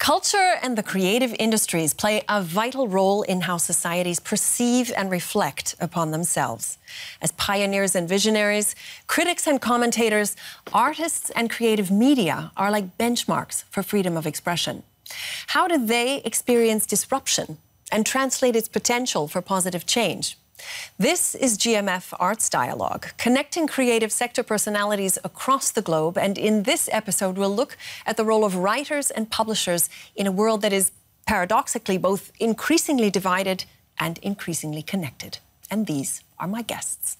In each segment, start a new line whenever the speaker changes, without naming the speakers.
Culture and the creative industries play a vital role in how societies perceive and reflect upon themselves. As pioneers and visionaries, critics and commentators, artists and creative media are like benchmarks for freedom of expression. How do they experience disruption and translate its potential for positive change? This is GMF Arts Dialogue, connecting creative sector personalities across the globe. And in this episode, we'll look at the role of writers and publishers in a world that is paradoxically both increasingly divided and increasingly connected. And these are my guests.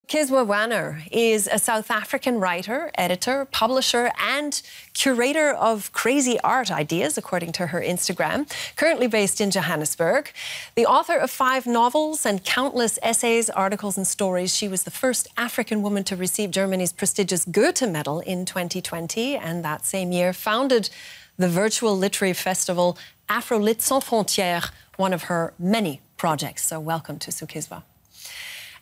Zukiswa Wanner is a South African writer, editor, publisher and curator of crazy art ideas, according to her Instagram, currently based in Johannesburg. The author of 5 novels and countless essays, articles and stories, she was the first African woman to receive Germany's prestigious Goethe medal in 2020, and that same year founded the virtual literary festival Afro-Lit Sans Frontières, one of her many projects. So welcome to Zukiswa.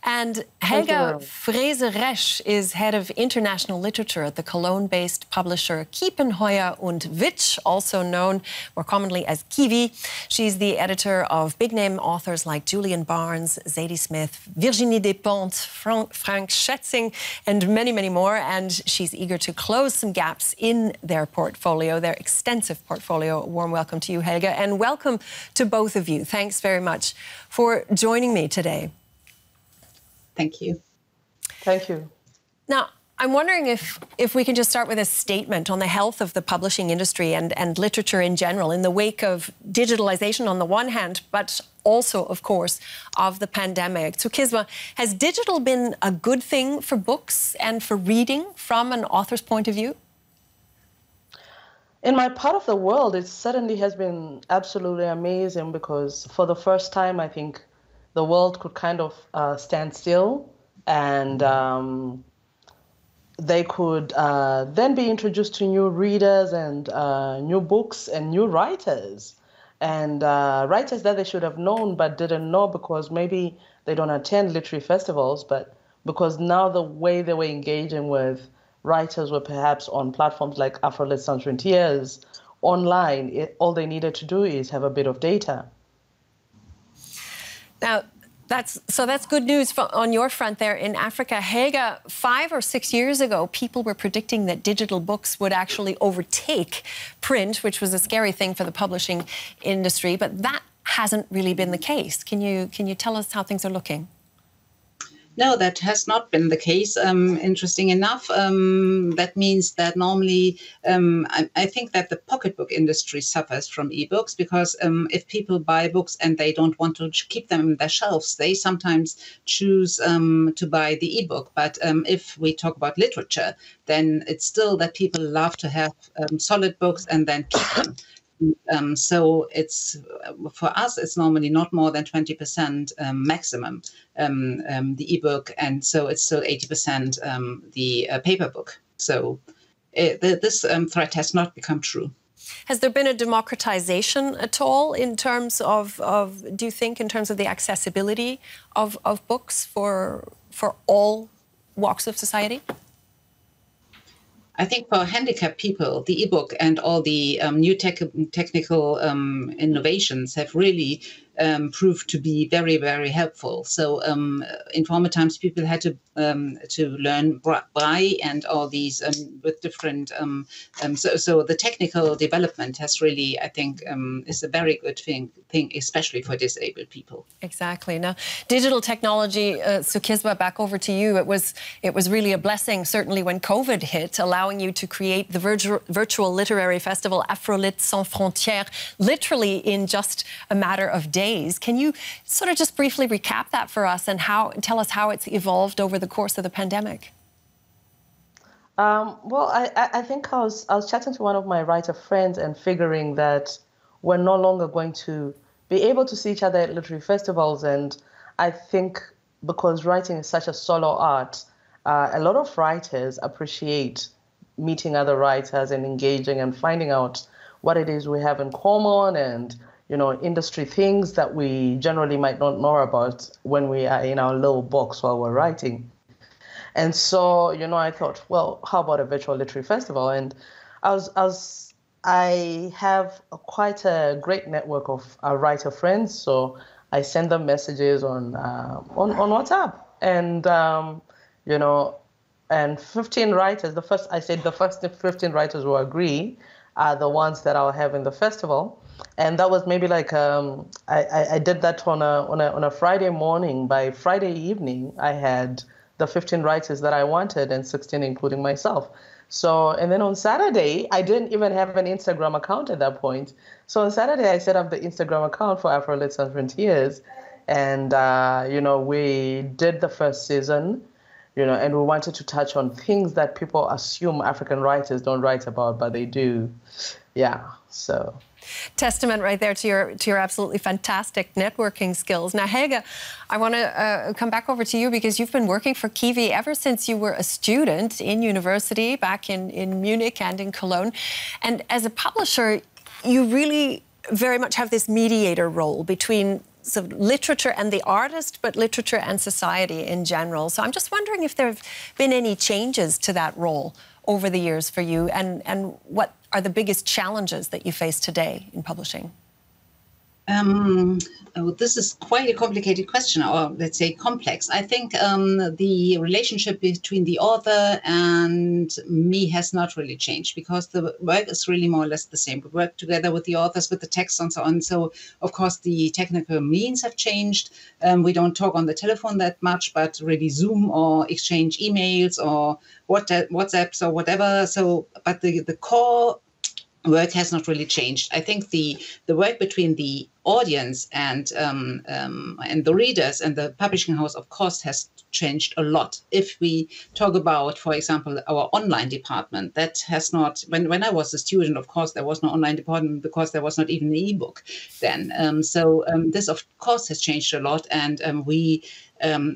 And Helga Frese-Resch is head of international literature at the Cologne-based publisher Kiepenheuer und Witsch, also known more commonly as Kiwi. She's the editor of big-name authors like Julian Barnes, Zadie Smith, Virginie Despentes, Frank Schätzing, and many, many more. And she's eager to close some gaps in their portfolio, their extensive portfolio. A warm welcome to you, Helga, and welcome to both of you. Thanks very much for joining me today.
Thank you.
Thank you.
Now, I'm wondering if we can just start with a statement on the health of the publishing industry and literature in general in the wake of digitalization on the one hand, but also, of course, of the pandemic. Zukiswa, has digital been a good thing for books and for reading from an author's point of view?
In my part of the world, it certainly has been absolutely amazing because for the first time, I think, the world could kind of stand still and they could then be introduced to new readers and new books and new writers and writers that they should have known but didn't know because maybe they don't attend literary festivals, but because now the way they were engaging with writers were perhaps on platforms like Afro-Lit Sans Frontières online. All they needed to do is have a bit of data.
Now, that's good news on your front there in Africa. Helga, 5 or 6 years ago, people were predicting that digital books would actually overtake print, which was a scary thing for the publishing industry, but that hasn't really been the case. Can you tell us how things are looking?
No, that has not been the case. Interesting enough, that means that normally I think that the pocketbook industry suffers from ebooks because if people buy books and they don't want to keep them in their shelves, they sometimes choose to buy the ebook. But if we talk about literature, then it's still that people love to have solid books and then keep them. So it's for us, it's normally not more than 20% maximum the ebook, and so it's still 80% the paper book. So this threat has not become true.
Has there been a democratization at all in terms of do you think, in terms of the accessibility of books for all walks of society?
I think for handicapped people, the ebook and all the new technical innovations have really proved to be very, very helpful. So in former times, people had to learn Braille and all these with different. So the technical development has really, I think, is a very good thing, especially for disabled people.
Exactly. Now, digital technology, Zukiswa, back over to you. It was really a blessing, certainly when COVID hit, allowing you to create the virtual literary festival Afro-Lit Sans Frontières, literally in just a matter of days. Can you sort of just briefly recap that for us and tell us how it's evolved over the course of the pandemic?
Well, I think I was chatting to one of my writer friends and figuring that we're no longer going to be able to see each other at literary festivals. And I think because writing is such a solo art, a lot of writers appreciate meeting other writers and engaging and finding out what it is we have in common and industry things that we generally might not know about when we are in our little box while we're writing. And so, I thought, well, how about a virtual literary festival? And I was I have quite a great network of writer friends, so I send them messages on WhatsApp, and you know, and 15 writers. The first 15 writers who agree are the ones that I'll have in the festival, and that was maybe like I did that on a Friday morning. By Friday evening, I had the 15 writers that I wanted, and 16 including myself. So, and then on Saturday, I didn't even have an Instagram account at that point. So on Saturday, I set up the Instagram account for Afro-Lit Sans Frontiers. And, we did the first season, and we wanted to touch on things that people assume African writers don't write about, but they do. Yeah, so...
Testament right there to your absolutely fantastic networking skills. Now, Helga, I want to come back over to you because you've been working for Kiwi ever since you were a student in university back in Munich and in Cologne. And as a publisher, you really very much have this mediator role between sort of literature and the artist, but literature and society in general. So I'm just wondering if there have been any changes to that role over the years for you, and what are the biggest challenges that you face today in publishing?
This is quite a complicated question, or let's say complex. I think the relationship between the author and me has not really changed, because the work is really more or less the same. We work together with the authors, with the text and so on. So, of course, the technical means have changed. We don't talk on the telephone that much, but really Zoom or exchange emails or WhatsApps or whatever. So, but the core work has not really changed. I think the work between the audience and the readers and the publishing house, of course, has changed a lot. If we talk about, for example, our online department, that has not. When I was a student, of course, there was no online department because there was not even an ebook then. This, of course, has changed a lot, and we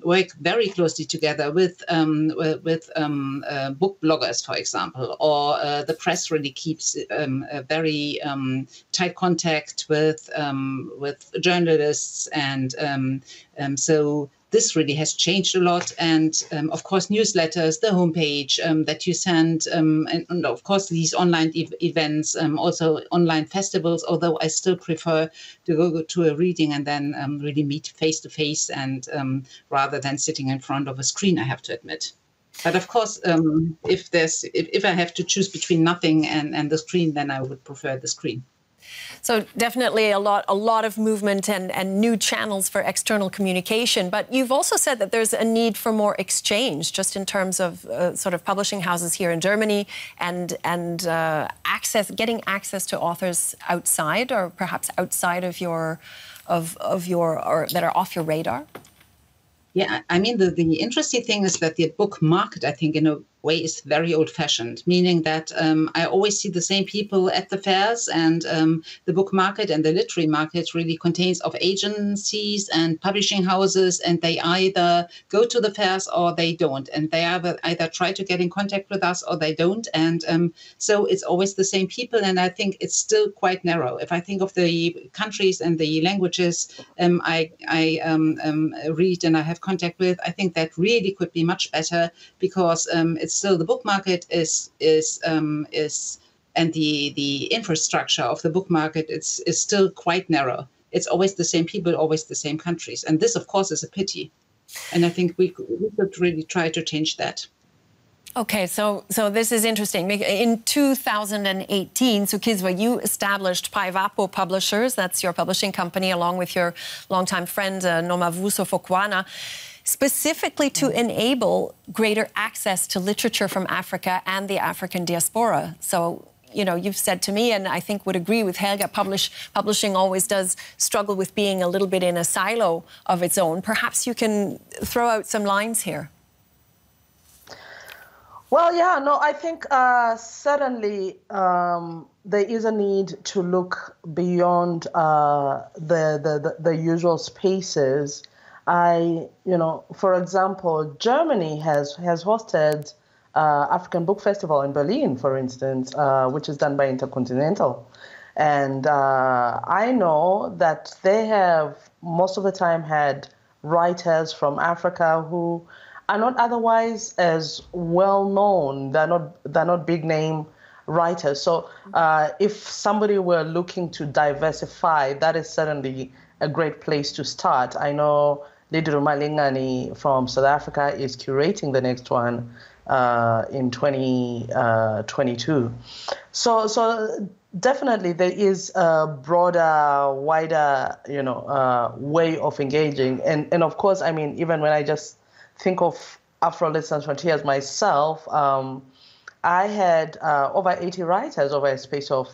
work very closely together with book bloggers, for example, or the press really keeps a very tight contact with journalists, and so this really has changed a lot. And of course, newsletters, the homepage that you send, and of course these online events, also online festivals, although I still prefer to go to a reading and then really meet face to face, and rather than sitting in front of a screen, I have to admit. But of course, if I have to choose between nothing and the screen, then I would prefer the screen.
So definitely a lot of movement and new channels for external communication. But you've also said that there's a need for more exchange, just in terms of sort of publishing houses here in Germany and getting access to authors outside, or perhaps outside of your or that are off your radar.
Yeah, I mean, the interesting thing is that the book market, I think, in a way, is very old-fashioned, meaning that I always see the same people at the fairs, and the book market and the literary market really contains of agencies and publishing houses, and they either go to the fairs or they don't, and they either try to get in contact with us or they don't, and so it's always the same people, and I think it's still quite narrow. If I think of the countries and the languages I read and I have contact with, I think that really could be much better, because it's still the book market is and the infrastructure of the book market is still quite narrow. It's always the same people, always the same countries, and this, of course, is a pity. And I think we could really try to change that.
Okay, so this is interesting. In 2018, Zukiswa, you established Paivapo Publishers. That's your publishing company, along with your longtime friend Nomavuso Fokwana, specifically to enable greater access to literature from Africa and the African diaspora. So, you know, you've said to me, and I think would agree with Helga, publishing always does struggle with being a little bit in a silo of its own. Perhaps you can throw out some lines here.
Well, yeah, no, I think certainly there is a need to look beyond the usual spaces. For example, Germany has hosted African Book Festival in Berlin, for instance, which is done by Intercontinental. And I know that they have most of the time had writers from Africa who are not otherwise as well known. They're not big name writers. So if somebody were looking to diversify, that is certainly a great place to start. I know Lady Rumalingani from South Africa is curating the next one in 2022. So definitely there is a broader, wider, way of engaging. And of course, I mean, even when I just think of Afro Lit Sans Frontiers myself, I had over 80 writers over a space of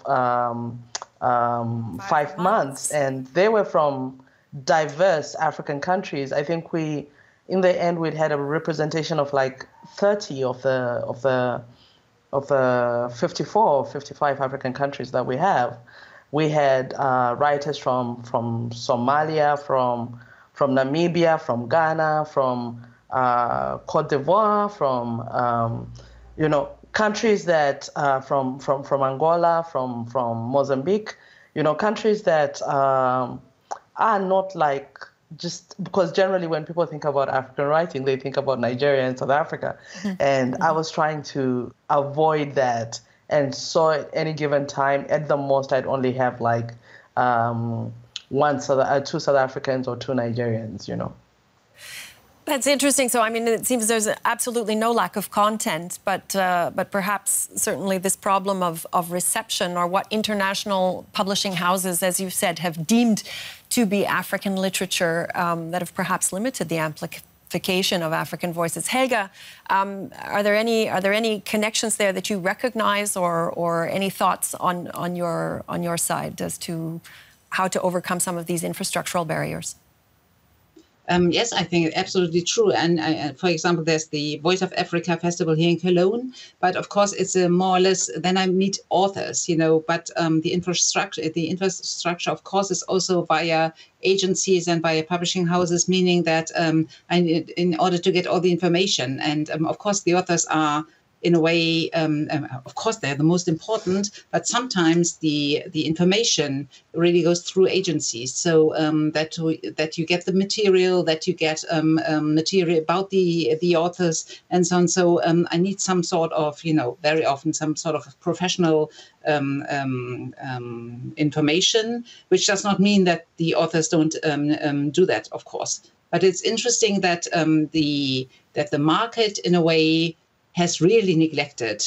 5 months, and they were from diverse African countries. I think in the end, we'd had a representation of like 30 of the 54 or 55 African countries that we have. We had writers from Somalia, from Namibia, from Ghana, from Cote d'Ivoire, from countries that from Angola, from Mozambique, countries that are not like, just because generally when people think about African writing, they think about Nigeria and South Africa. Mm-hmm. And I was trying to avoid that. And so at any given time, at the most, I'd only have like two South Africans or two Nigerians,
That's interesting. So, I mean, it seems there's absolutely no lack of content, but perhaps certainly this problem of reception, or what international publishing houses, as you've said, have deemed to be African literature, that have perhaps limited the amplification of African voices. Helga, are there any connections there that you recognize, or any thoughts on your side as to how to overcome some of these infrastructural barriers?
Yes, I think it's absolutely true. And for example, there's the Voice of Africa Festival here in Cologne. But of course, it's more or less, then I meet authors, but the infrastructure, of course, is also via agencies and via publishing houses, meaning that in order to get all the information. And of course, the authors are, in a way, of course, they're the most important, but sometimes the information really goes through agencies. So that you get the material, that you get material about the authors and so on. So I need some sort of, very often some sort of professional information, which does not mean that the authors don't do that, of course. But it's interesting that the market, in a way, has really neglected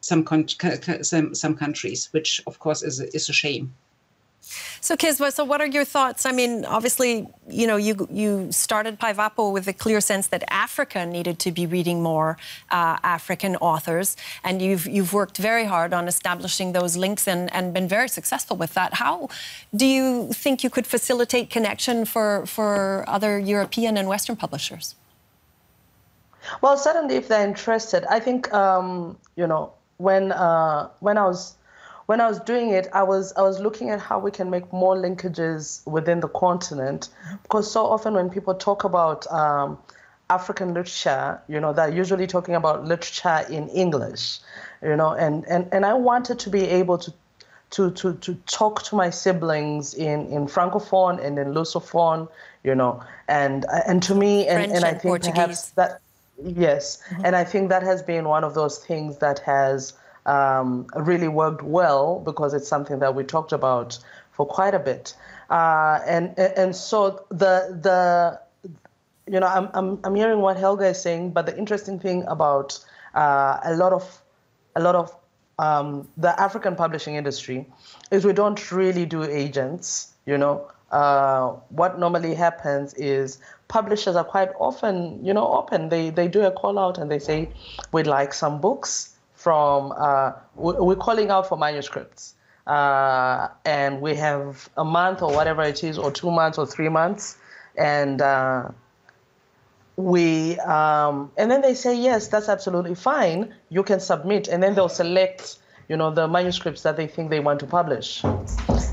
some countries, which of course is a shame.
So Zukiswa, so what are your thoughts? I mean, obviously, you started Paivapo with a clear sense that Africa needed to be reading more African authors, and you've worked very hard on establishing those links and been very successful with that. How do you think you could facilitate connection for other European and Western publishers?
Well, certainly, if they're interested, I think when I was doing it, I was looking at how we can make more linkages within the continent, because so often when people talk about African literature, they're usually talking about literature in English, and I wanted to be able to talk to my siblings in Francophone and in Lusophone, and to me, and I think Portuguese. Perhaps that. Yes, and I think that has been one of those things that has really worked well, because it's something that we talked about for quite a bit, and so I'm hearing what Helga is saying, but the interesting thing about a lot of the African publishing industry is we don't really do agents. What normally happens is publishers are quite often, open. They do a call out and they say, we'd like some books from, we're calling out for manuscripts. And we have a month or whatever it is, or 2 months or 3 months. And and then they say, yes, that's absolutely fine. You can submit. And then they'll select, the manuscripts that they think they want to publish.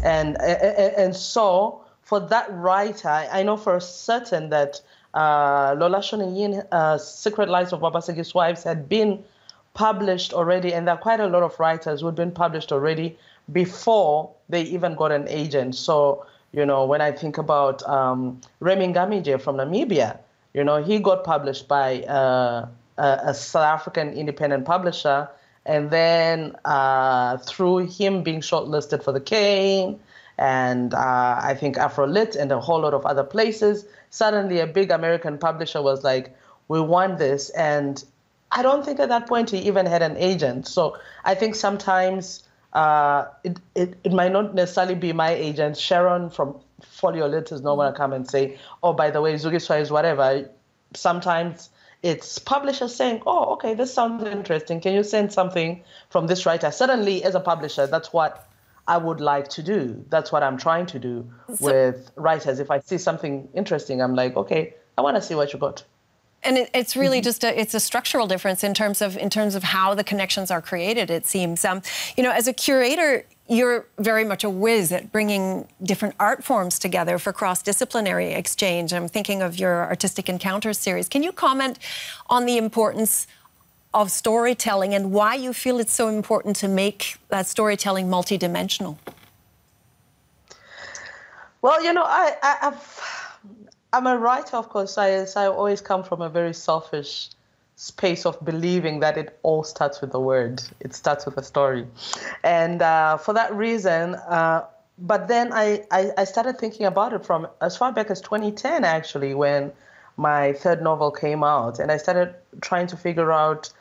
And so, for that writer, I know for certain that Lola Shoneyin, Secret Lives of Babasegi's Wives had been published already, and there are quite a lot of writers who had been published already before they even got an agent. So, when I think about Remy Ngamije from Namibia, he got published by a South African independent publisher, And then through him being shortlisted for the Cane, and I think Afrolit and a whole lot of other places, suddenly a big American publisher was like, we want this. And I don't think at that point he even had an agent. So I think sometimes it might not necessarily be my agent. Sharon from Folio Lit is not going to come and say, oh, by the way, Zukiswa is whatever. Sometimes it's publishers saying, oh, okay, this sounds interesting. Can you send something from this writer? Suddenly, as a publisher, that's what I would like to do. That's what I'm trying to do with writers. If I see something interesting, I'm like, okay, I want to see what you got.
And it's really just it's a structural difference in terms of how the connections are created, it seems. You know, as a curator, you're very much a whiz at bringing different art forms together for cross-disciplinary exchange. I'm thinking of your Artistic Encounters series. Can you comment on the importance of storytelling and why you feel it's so important to make that storytelling multidimensional?
Well, you know, I'm a writer, of course. I always come from a very selfish space of believing that it all starts with a word. It starts with a story. And for that reason, but then I started thinking about it from as far back as 2010, actually, when my third novel came out. And I started trying to figure out,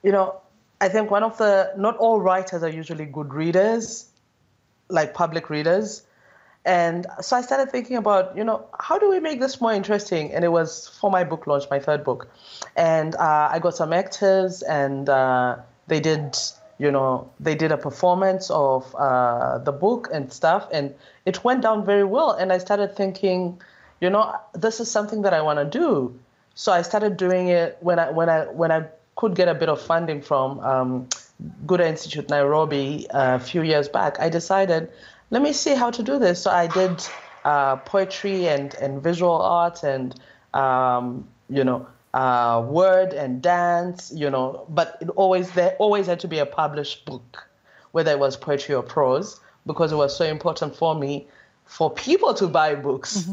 you know, I think not all writers are usually good readers, like public readers. And so I started thinking about, you know, how do we make this more interesting? And it was for my book launch, my third book. And I got some actors and they did a performance of the book and stuff. And it went down very well. And I started thinking, you know, this is something that I want to do. So I started doing it when I could get a bit of funding from Goethe Institute Nairobi a few years back. I decided, let me see how to do this. So I did poetry and visual art and, word and dance, you know, but there always had to be a published book, whether it was poetry or prose, because it was so important for me for people to buy books,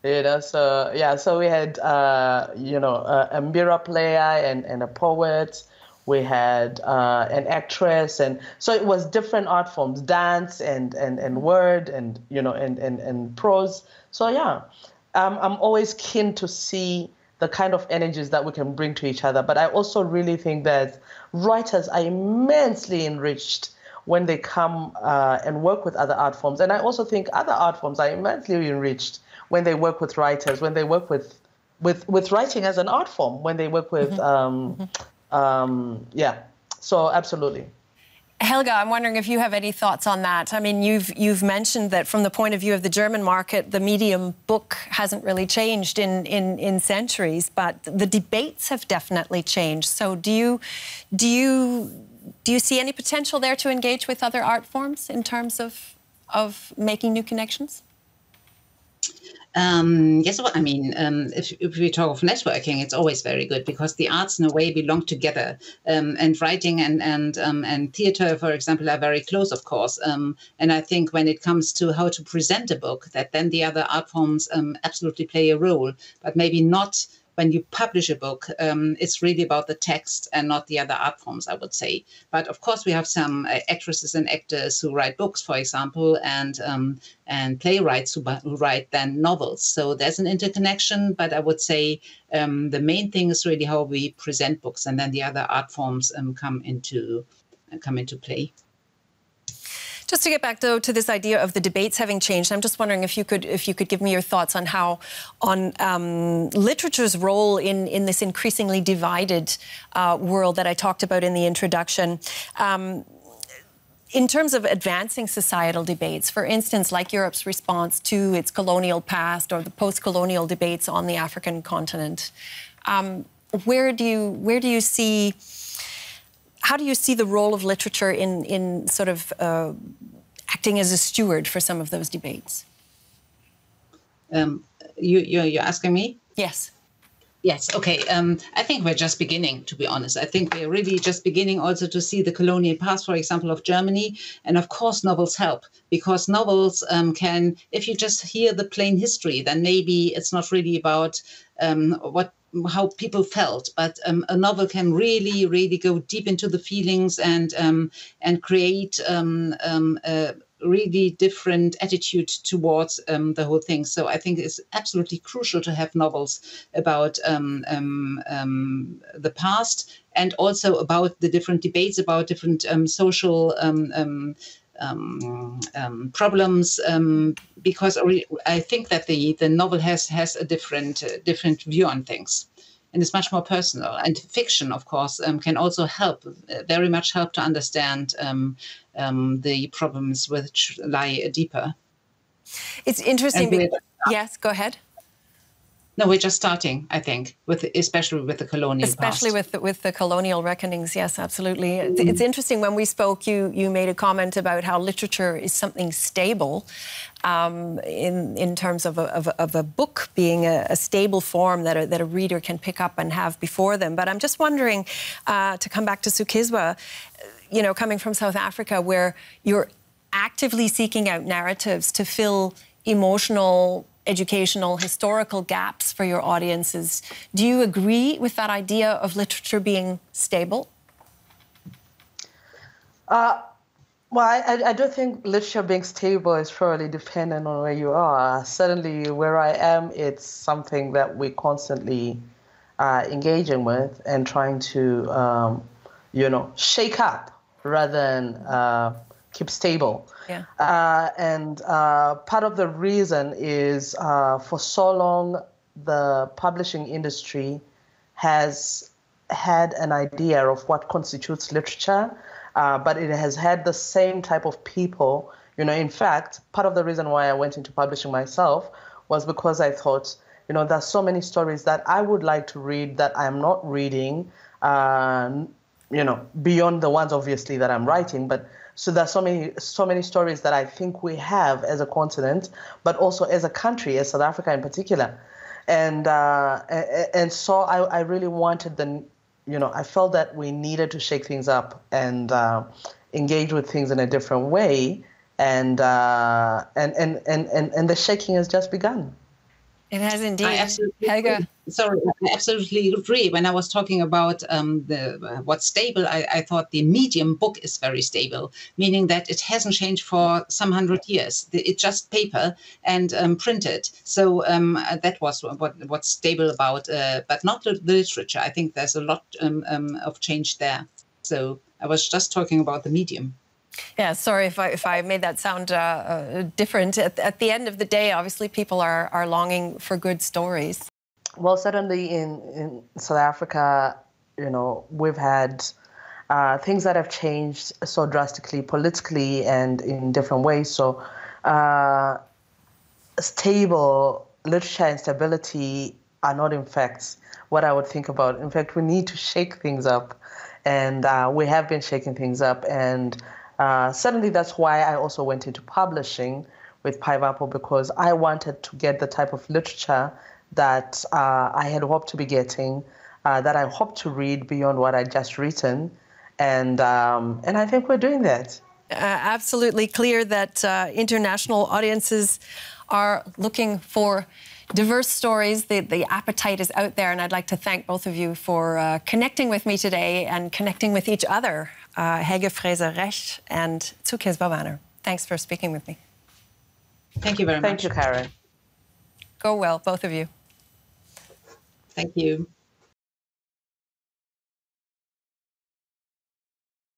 you know. So, yeah, so we had, a mbira player and a poet. We had an actress, and so it was different art forms, dance and word and, you know, and prose. So yeah, I'm always keen to see the kind of energies that we can bring to each other. But I also really think that writers are immensely enriched when they come and work with other art forms. And I also think other art forms are immensely enriched when they work with writers, when they work with writing as an art form, when they work with so absolutely.
Helga, I'm wondering if you have any thoughts on that. I mean, you've mentioned that from the point of view of the German market, the medium book hasn't really changed in centuries, but the debates have definitely changed. So do you see any potential there to engage with other art forms in terms of making new connections?
Yes, well, I mean, if we talk of networking, it's always very good because the arts, in a way, belong together. And writing and theater, for example, are very close, of course. And I think when it comes to how to present a book, that then the other art forms absolutely play a role, but maybe not when you publish a book. It's really about the text and not the other art forms, I would say. But of course, we have some actresses and actors who write books, for example, and playwrights who write then novels. So there's an interconnection, but I would say the main thing is really how we present books, and then the other art forms come into play.
Just to get back, though, to this idea of the debates having changed, I'm just wondering if you could give me your thoughts on how literature's role in this increasingly divided world that I talked about in the introduction. In terms of advancing societal debates, for instance, like Europe's response to its colonial past or the post-colonial debates on the African continent, where do you see? How do you see the role of literature in sort of acting as a steward for some of those debates?
You're asking me?
Yes.
Yes, okay. I think we're just beginning, to be honest. I think we're really just beginning also to see the colonial past, for example, of Germany. And of course, novels help, because novels can, if you just hear the plain history, then maybe it's not really about what how people felt, but a novel can really go deep into the feelings and create a really different attitude towards the whole thing. So I think it's absolutely crucial to have novels about the past, and also about the different debates about different social problems, because I think that the novel has a different view on things, and it's much more personal. And fiction, of course, can also help, very much help to understand the problems which lie deeper.
It's interesting. Yes, go ahead.
No, we're just starting, I think, especially with the colonial past.
with the colonial reckonings, yes, absolutely. It's interesting, when we spoke, you made a comment about how literature is something stable, in terms of a book being a stable form that a reader can pick up and have before them. But I'm just wondering, to come back to Zukiswa, you know, coming from South Africa, where you're actively seeking out narratives to fill emotional, educational, historical gaps for your audiences. Do you agree with that idea of literature being stable?
Well, I do think literature being stable is probably dependent on where you are. Certainly, where I am, it's something that we're constantly engaging with and trying to, you know, shake up rather than keep stable.
Yeah.
And part of the reason is for so long, the publishing industry has had an idea of what constitutes literature, but it has had the same type of people. You know, in fact, part of the reason why I went into publishing myself was because I thought, you know, there's so many stories that I would like to read that I'm not reading, you know, beyond the ones obviously that I'm writing, but so there's so many stories that I think we have as a continent, but also as a country, as South Africa in particular. And so I really wanted you know, I felt that we needed to shake things up and engage with things in a different way. And the shaking has just begun.
It has indeed.
I absolutely
Helga.
Sorry, I absolutely agree. When I was talking about what's stable, I thought the medium book is very stable, meaning that it hasn't changed for some 100 years. It's just paper and printed. So that was what's stable about, but not the literature. I think there's a lot of change there. So I was just talking about the medium.
Yeah, sorry if I made that sound different. At the end of the day, obviously, people are longing for good stories.
Well, certainly in South Africa, you know, we've had things that have changed so drastically politically and in different ways. So stable literature and stability are not, in fact, what I would think about. In fact, we need to shake things up, and we have been shaking things up. And certainly that's why I also went into publishing with Pineapple, because I wanted to get the type of literature that I had hoped to be getting, that I hoped to read beyond what I'd just written. And I think we're doing that.
Absolutely clear that international audiences are looking for diverse stories. The appetite is out there, and I'd like to thank both of you for connecting with me today and connecting with each other. Helga Frese-Resch and Zukiswa Wanner. Thanks for speaking with me.
Thank you very much.
Thank you, Karen.
Go well, both of you.
Thank you.